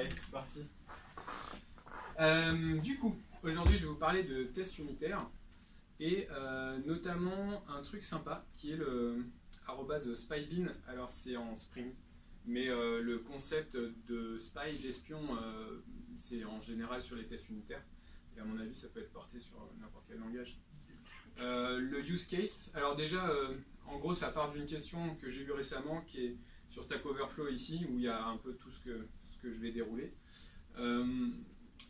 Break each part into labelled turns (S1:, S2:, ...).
S1: Allez, c'est parti. Du coup, aujourd'hui je vais vous parler de tests unitaires et notamment un truc sympa qui est le @spybean. Alors c'est en Spring, mais le concept de spy, d'espion, c'est en général sur les tests unitaires. Et à mon avis, ça peut être porté sur n'importe quel langage. Le use case, alors déjà, en gros, ça part d'une question que j'ai eue récemment qui est sur Stack Overflow ici, où il y a un peu tout ce que je vais dérouler.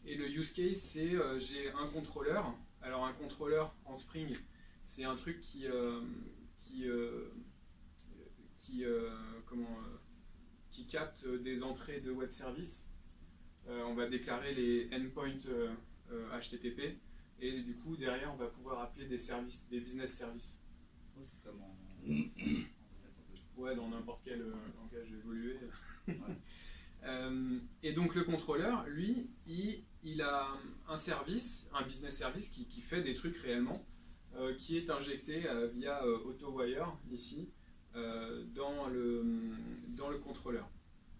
S1: Et le use case, c'est j'ai un contrôleur. Alors un contrôleur en Spring, c'est un truc qui capte des entrées de web service. On va déclarer les endpoints HTTP et du coup derrière on va pouvoir appeler des services, des business services.
S2: Oh, c'est comme en...
S1: Ouais, dans n'importe quel langage évolué.
S2: Ouais.
S1: Et donc le contrôleur, lui, il a un service, un business service qui fait des trucs réellement, qui est injecté via AutoWire ici dans le contrôleur.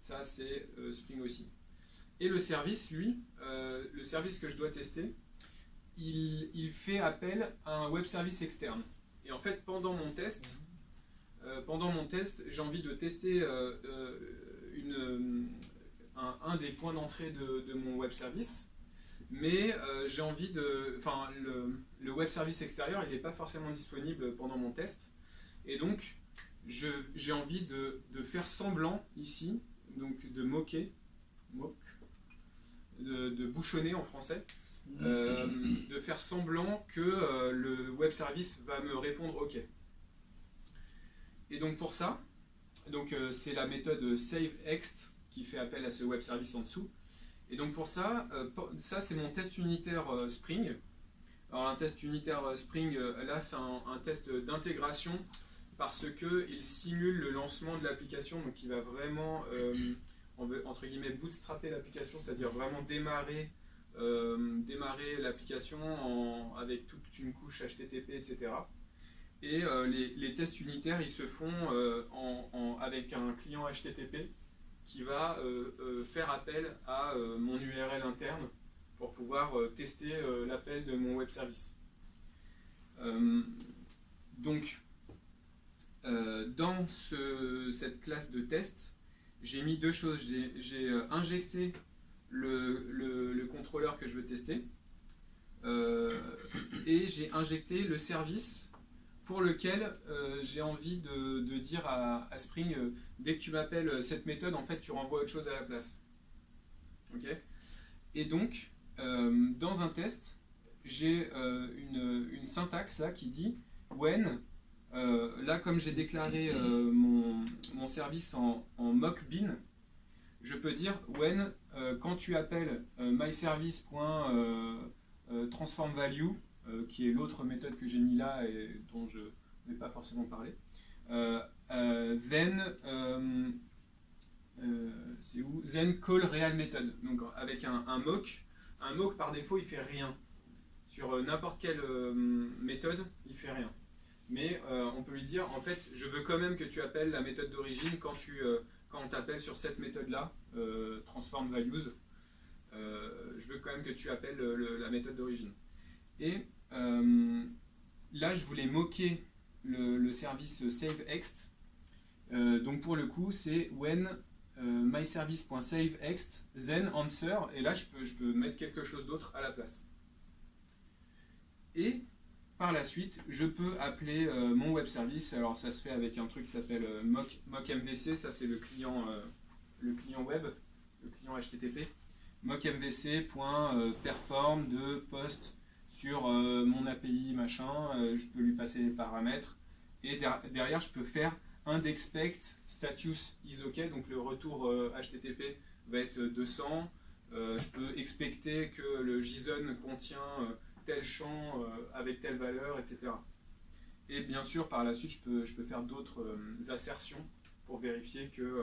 S1: Ça c'est Spring aussi. Et le service, lui, le service que je dois tester, il fait appel à un web service externe. Et en fait, pendant mon test, j'ai envie de tester un des points d'entrée de mon web service, mais j'ai envie de... Enfin, le web service extérieur, il n'est pas forcément disponible pendant mon test. Et donc, j'ai envie de faire semblant ici, donc de de bouchonner en français, de faire semblant que le web service va me répondre OK. Et donc pour ça, c'est la méthode SaveExt qui fait appel à ce web service en dessous. Et donc pour ça, ça c'est mon test unitaire Spring. Alors un test unitaire Spring, là c'est un test d'intégration parce qu'il simule le lancement de l'application, donc il va vraiment entre guillemets bootstrapper l'application, c'est-à-dire vraiment démarrer l'application avec toute une couche HTTP, etc. Et les tests unitaires, ils se font avec un client HTTP qui va faire appel à mon URL interne pour pouvoir tester l'appel de mon web service. Donc, dans cette classe de test, j'ai mis deux choses. J'ai injecté le contrôleur que je veux tester et j'ai injecté le service pour lequel j'ai envie de dire à Spring, dès que tu m'appelles cette méthode, en fait, tu renvoies autre chose à la place. Ok ? Et donc, dans un test, j'ai une syntaxe là qui dit when, là comme j'ai déclaré mon service en mockbean, je peux dire when, quand tu appelles myservice.transformValue, qui est l'autre méthode que j'ai mis là et dont je ne vais pas forcément parler. Then call real method. Donc avec un mock par défaut il fait rien. Sur n'importe quelle méthode il fait rien. Mais on peut lui dire en fait je veux quand même que tu appelles la méthode d'origine quand on t'appelle sur cette méthode là, transform values. Je veux quand même que tu appelles la méthode d'origine. Et là, je voulais moquer le service SaveExt. Donc pour le coup, c'est when myservice.saveExt then answer. Et là, je peux mettre quelque chose d'autre à la place. Et par la suite, je peux appeler mon web service. Alors ça se fait avec un truc qui s'appelle mockmvc. Ça, c'est le client web, le client HTTP. mockmvc.perform de post sur mon API machin, je peux lui passer les paramètres et derrière je peux faire indexpect status is OK, donc le retour HTTP va être 200, je peux expecter que le JSON contient tel champ avec telle valeur, etc. Et bien sûr par la suite je peux faire d'autres assertions pour vérifier que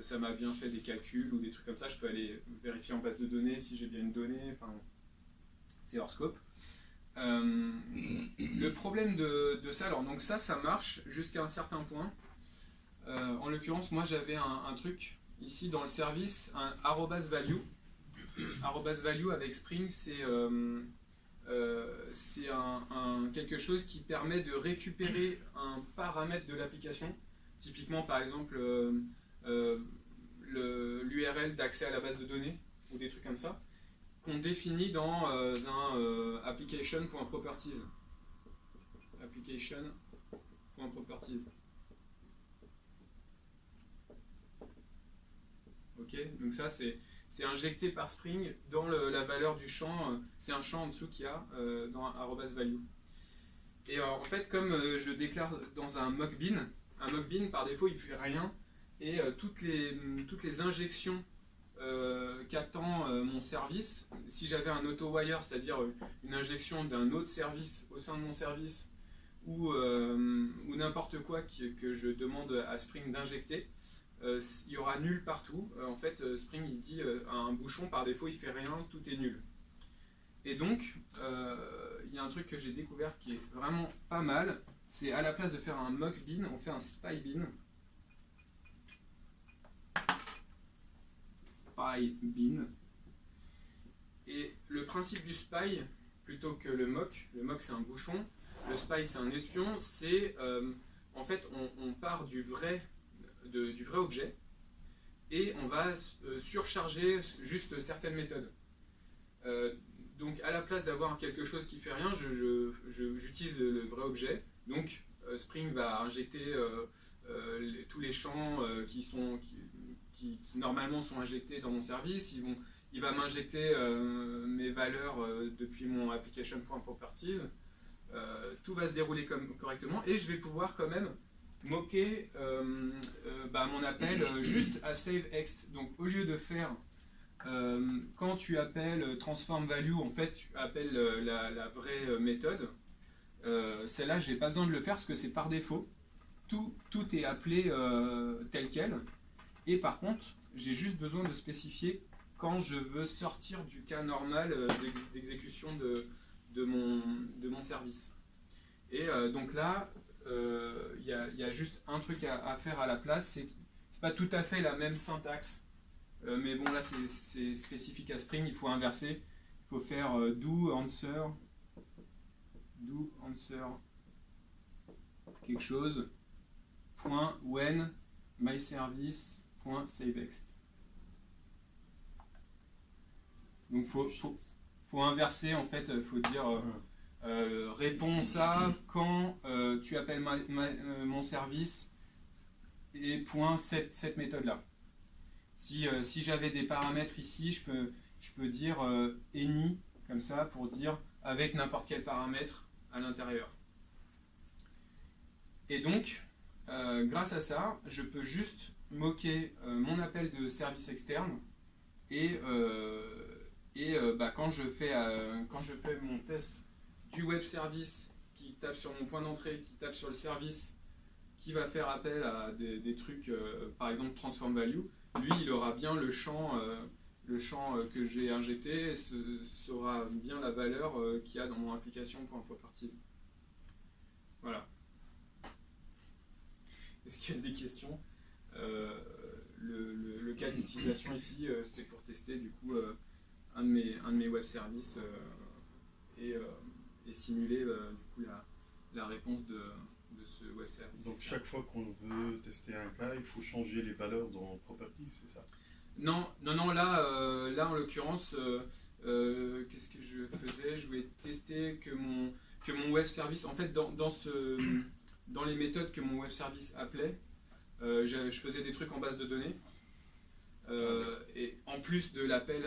S1: ça m'a bien fait des calculs ou des trucs comme ça. Je peux aller vérifier en base de données si j'ai bien une donnée, enfin c'est hors scope. Le problème de ça, alors donc ça marche jusqu'à un certain point. En l'occurrence, moi j'avais un truc ici dans le service un @value. @value avec Spring, c'est quelque chose qui permet de récupérer un paramètre de l'application. Typiquement, par exemple, l'URL d'accès à la base de données ou des trucs comme ça, qu'on définit dans un application.properties. Application.properties. Ok, donc ça c'est injecté par Spring dans la valeur du champ. C'est un champ en dessous qu'il y a dans @value. Et en fait, comme je déclare dans un mock-bin par défaut il ne fait rien, et toutes les injections qu'attend mon service, si j'avais un auto-wire, c'est-à-dire une injection d'un autre service au sein de mon service, ou n'importe quoi que je demande à Spring d'injecter, il y aura nul partout. En fait, Spring il dit à un bouchon par défaut il fait rien, tout est nul. Et donc il y a un truc que j'ai découvert qui est vraiment pas mal, c'est à la place de faire un mock bin, on fait un spy bin. Spy bin. Et le principe du spy, plutôt que le mock c'est un bouchon, le spy c'est un espion, c'est en fait on part du vrai objet et on va surcharger juste certaines méthodes. Donc à la place d'avoir quelque chose qui fait rien, j'utilise le vrai objet. Donc Spring va injecter tous les champs qui normalement sont injectés dans mon service. Il va m'injecter mes valeurs depuis mon application.properties. Tout va se dérouler correctement et je vais pouvoir quand même moquer mon appel juste à saveExt. Donc au lieu de faire quand tu appelles transform value, en fait tu appelles la vraie méthode, celle-là j'ai pas besoin de le faire parce que c'est par défaut, tout est appelé tel quel, et par contre j'ai juste besoin de spécifier quand je veux sortir du cas normal d'exécution de mon service. Et donc là il y a juste un truc à faire à la place, c'est pas tout à fait la même syntaxe. Mais bon, là c'est spécifique à Spring, il faut inverser. Il faut faire do answer quelque chose point when myservice point saveExt. Donc faut inverser en fait, il faut dire réponds ça quand tu appelles mon service et point cette méthode là. Si j'avais des paramètres ici, je peux dire any, comme ça, pour dire avec n'importe quel paramètre à l'intérieur. Et donc, grâce à ça, je peux juste moquer mon appel de service externe et quand je fais mon test du web service qui tape sur mon point d'entrée, qui tape sur le service, qui va faire appel à des trucs, par exemple transform value, lui il aura bien le champ que j'ai injecté, saura bien la valeur qu'il y a dans mon application.properties. Voilà. Est-ce qu'il y a des questions? Le cas d'utilisation ici, c'était pour tester du coup un de mes web services et simuler du coup la réponse de ce web service.
S2: Donc chaque fois qu'on veut tester un cas, il faut changer les valeurs dans Properties, c'est ça?
S1: Non, là en l'occurrence, qu'est-ce que je faisais? Je voulais tester que mon web service, en fait dans les méthodes que mon web service appelait, je faisais des trucs en base de données. Et en plus de l'appel,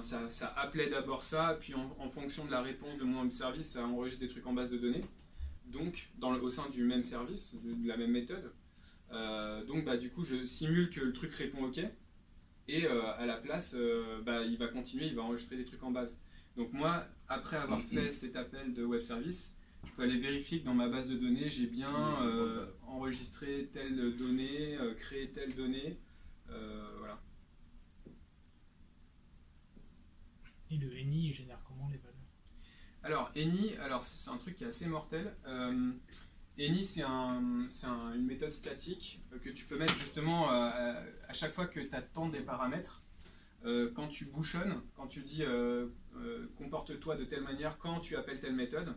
S1: ça appelait d'abord ça, puis en fonction de la réponse de mon web service, ça enregistre des trucs en base de données. Donc au sein du même service, de la même méthode. Donc du coup je simule que le truc répond OK, et à la place il va continuer, il va enregistrer des trucs en base. Donc moi, après avoir fait cet appel de web service, je peux aller vérifier que dans ma base de données j'ai bien enregistré telle donnée, créé telle donnée, voilà.
S3: Et le any, il génère comment les valeurs?
S1: Alors, any, c'est un truc qui est assez mortel. Any, c'est une méthode statique que tu peux mettre justement à chaque fois que tu attends des paramètres. Quand tu bouchonnes, quand tu dis comporte-toi de telle manière quand tu appelles telle méthode,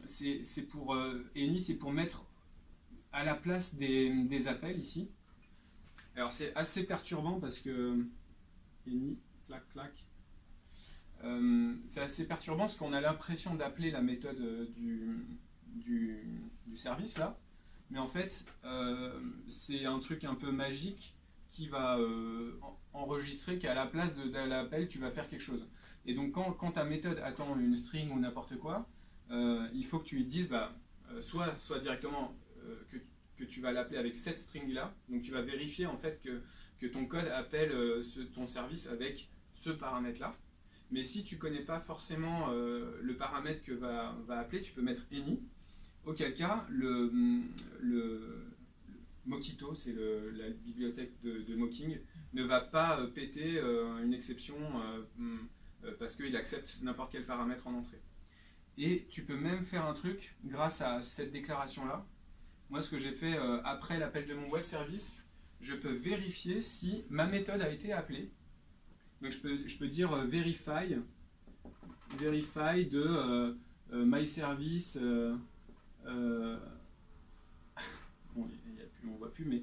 S1: c'est pour Any, c'est pour mettre à la place des appels ici. Alors c'est assez perturbant parce que Any, clac clac, c'est assez perturbant parce qu'on a l'impression d'appeler la méthode du service là, mais en fait c'est un truc un peu magique qui va enregistrer qu'à la place de l'appel tu vas faire quelque chose. Et donc quand ta méthode attend une string ou n'importe quoi, il faut que tu lui dises soit directement que tu vas l'appeler avec cette string là, donc tu vas vérifier en fait que ton code appelle ton service avec ce paramètre là. Mais si tu ne connais pas forcément le paramètre que va appeler, tu peux mettre any, auquel cas le Mockito, c'est la bibliothèque de Mocking, ne va pas péter une exception parce qu'il accepte n'importe quel paramètre en entrée. Et tu peux même faire un truc grâce à cette déclaration-là. Moi, ce que j'ai fait après l'appel de mon web service, je peux vérifier si ma méthode a été appelée. Donc je peux dire verify de my service. Bon, on voit plus, mais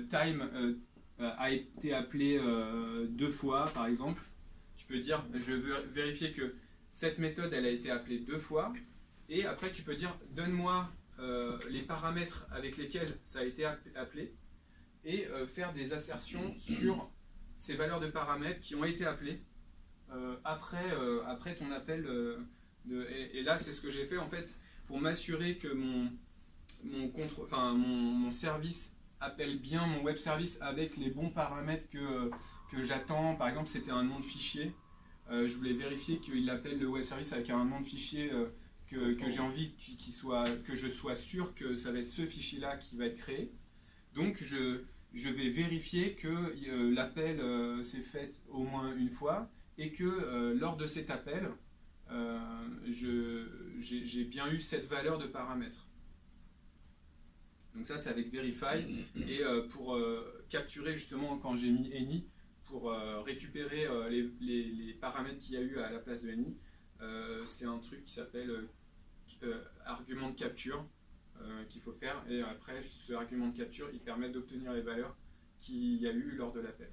S1: time a été appelé 2 fois, par exemple. Tu peux dire, je veux vérifier que cette méthode, elle a été appelée 2 fois. Et après, tu peux dire, donne-moi les paramètres avec lesquels ça a été appelé et faire des assertions sur ces valeurs de paramètres qui ont été appelées après ton appel. Et là, c'est ce que j'ai fait en fait pour m'assurer que mon service appelle bien mon web service avec les bons paramètres que j'attends. Par exemple, c'était un nom de fichier. Je voulais vérifier qu'il appelle le web service avec un nom de fichier que j'ai envie que je sois sûr que ça va être ce fichier-là qui va être créé. Donc, je vais vérifier que l'appel s'est fait au moins une fois et que lors de cet appel, j'ai bien eu cette valeur de paramètre. Donc ça, c'est avec verify. Et pour capturer justement quand j'ai mis any, pour récupérer les paramètres qu'il y a eu à la place de any, c'est un truc qui s'appelle argument de capture qu'il faut faire. Et après, ce argument de capture, il permet d'obtenir les valeurs qu'il y a eu lors de l'appel.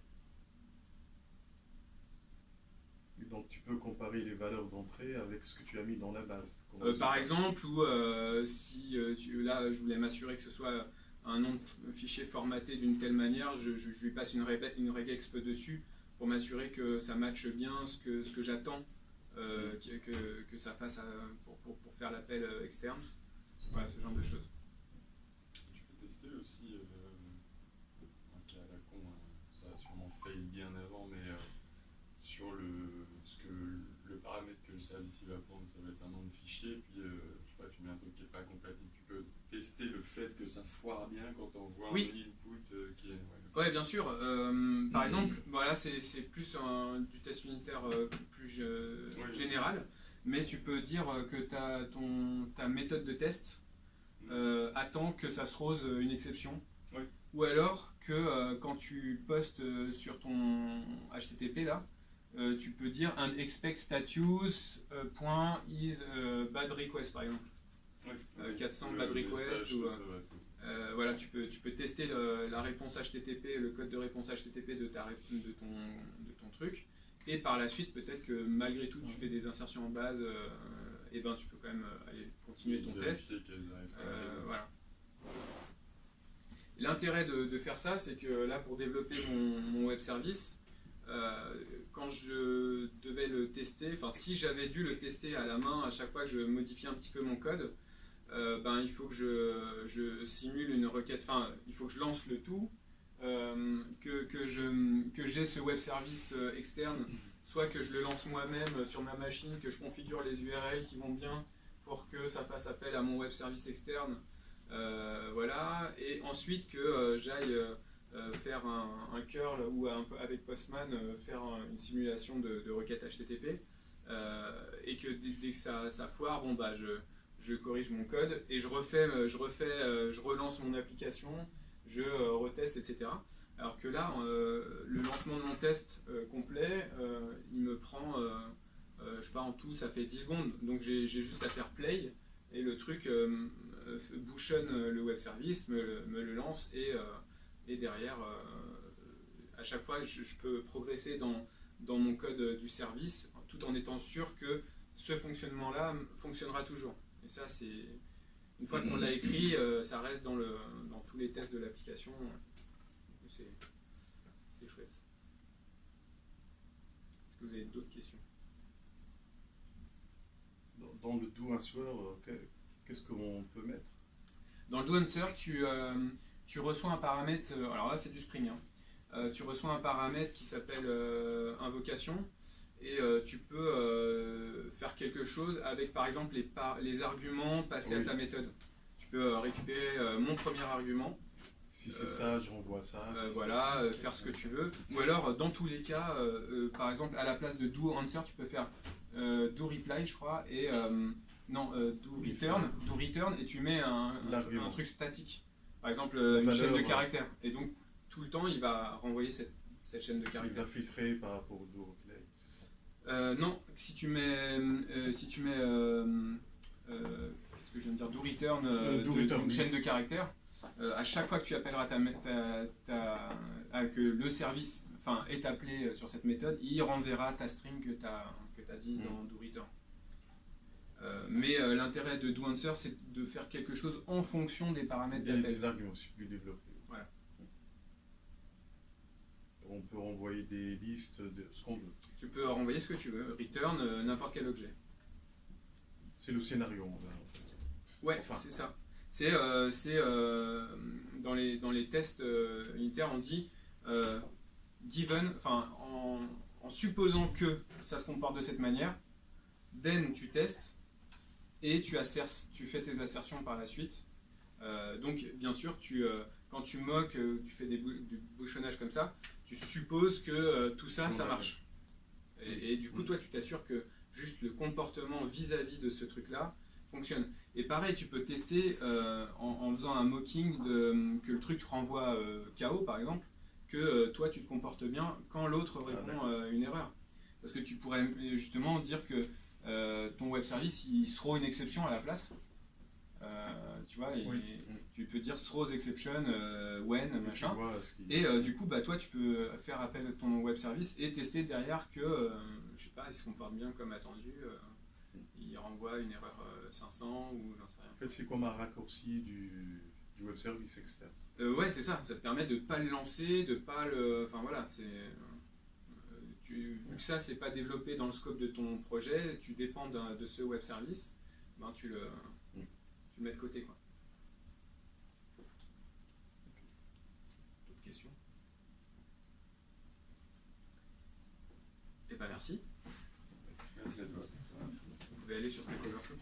S2: Donc tu peux comparer les valeurs d'entrée avec ce que tu as mis dans la base.
S1: Par exemple, ou si là je voulais m'assurer que ce soit un nom de fichier formaté d'une telle manière, je lui passe une regexp dessus pour m'assurer que ça matche bien ce que j'attends que ça fasse pour faire l'appel externe. Voilà, ce genre de choses.
S4: Tu peux tester aussi un cas à la con, ça a sûrement fail bien avant, mais sur le paramètre que le service il va prendre, ça va être un nom de fichier, puis je sais pas, tu mets un truc qui n'est pas compatible, tu peux tester le fait que ça foire bien quand on voit un input qui est...
S1: Ouais, bien sûr. Par exemple, voilà, c'est plus du test unitaire plus général, mais tu peux dire que ta méthode de test attend que ça throws une exception.
S2: Ouais.
S1: Ou alors que quand tu postes sur ton HTTP là, tu peux dire un expect status point is bad request par exemple. 400 bad request ou voilà, tu peux tester la réponse HTTP, le code de réponse HTTP de ton truc, et par la suite peut-être que malgré tout tu fais des insertions en base, et ben tu peux quand même aller continuer ton test. Voilà. L'intérêt de faire ça, c'est que là pour développer mon web service, quand je devais le tester, enfin si j'avais dû le tester à la main à chaque fois que je modifiais un petit peu mon code, il faut que je simule une requête, enfin il faut que je lance le tout, que j'ai ce web service externe, soit que je le lance moi-même sur ma machine, que je configure les URL qui vont bien pour que ça fasse appel à mon web service externe, voilà, et ensuite que j'aille faire un curl ou avec Postman faire une simulation de requête HTTP, et que dès que ça foire, bon bah je corrige mon code et je relance mon application, je reteste, etc. Alors que là, le lancement de mon test complet, il me prend, je sais pas, en tout, ça fait 10 secondes. Donc j'ai juste à faire play et le truc bouchonne le web service, me le lance et derrière, à chaque fois, je peux progresser dans mon code du service tout en étant sûr que ce fonctionnement-là fonctionnera toujours. Et ça, c'est une fois qu'on l'a écrit, ça reste dans tous les tests de l'application. C'est chouette. Est-ce que vous avez d'autres questions?
S2: Dans le do answer, qu'est-ce qu'on peut mettre?
S1: Dans le do answer, tu reçois un paramètre, alors là c'est du Spring, hein. Tu reçois un paramètre qui s'appelle invocation et tu peux faire quelque chose avec par exemple les arguments passés à ta méthode. Tu peux récupérer mon premier argument.
S2: Si c'est ça, j'envoie ça.
S1: Voilà, faire ce que tu veux. Ou alors, dans tous les cas, par exemple, à la place de do answer, tu peux faire do reply, je crois, et do return, et tu mets un truc statique. Par exemple, une chaîne de caractères. Et donc, tout le temps, il va renvoyer cette chaîne de caractères.
S2: Il va filtrer par rapport au do replay, c'est ça?
S1: Non, si tu mets qu'est-ce que je viens de dire, do return, une chaîne de caractères. À chaque fois que tu appelleras que le service est appelé sur cette méthode, il renverra ta string que tu as dit dans doReturn. Mais l'intérêt de doAnswer, c'est de faire quelque chose en fonction des paramètres d'appel.
S2: Des arguments plus développés.
S1: Voilà.
S2: On peut renvoyer des listes de ce qu'on veut.
S1: Tu peux renvoyer ce que tu veux, return n'importe quel objet.
S2: C'est le scénario.
S1: Ouais, enfin, c'est ça. C'est dans les tests unitaires, on dit given, en supposant que ça se comporte de cette manière, then tu testes et tu fais tes assertions par la suite. Donc bien sûr, quand tu moques, tu fais du bouchonnage comme ça, tu supposes que tout ça marche. Et du coup, toi, tu t'assures que juste le comportement vis-à-vis de ce truc-là fonctionne. Et pareil, tu peux tester en faisant un mocking que le truc renvoie KO par exemple, que toi tu te comportes bien quand l'autre répond une erreur. Parce que tu pourrais justement dire que ton web service il throw une exception à la place. Tu vois, tu peux dire throws exception when machin. Et du coup, toi tu peux faire appel à ton web service et tester derrière que je sais pas, il se comporte bien comme attendu. Il renvoie une erreur 500 ou j'en sais rien.
S2: En fait, c'est comme un raccourci du web service externe.
S1: Ouais, c'est ça. Ça te permet de ne pas le lancer, de pas le. Enfin voilà, vu que ça, c'est pas développé dans le scope de ton projet, tu dépends de ce web service, tu le mets de côté, quoi. D'autres questions? Eh ben merci.
S4: Merci à toi.
S1: Vous pouvez aller sur Stack Overflow.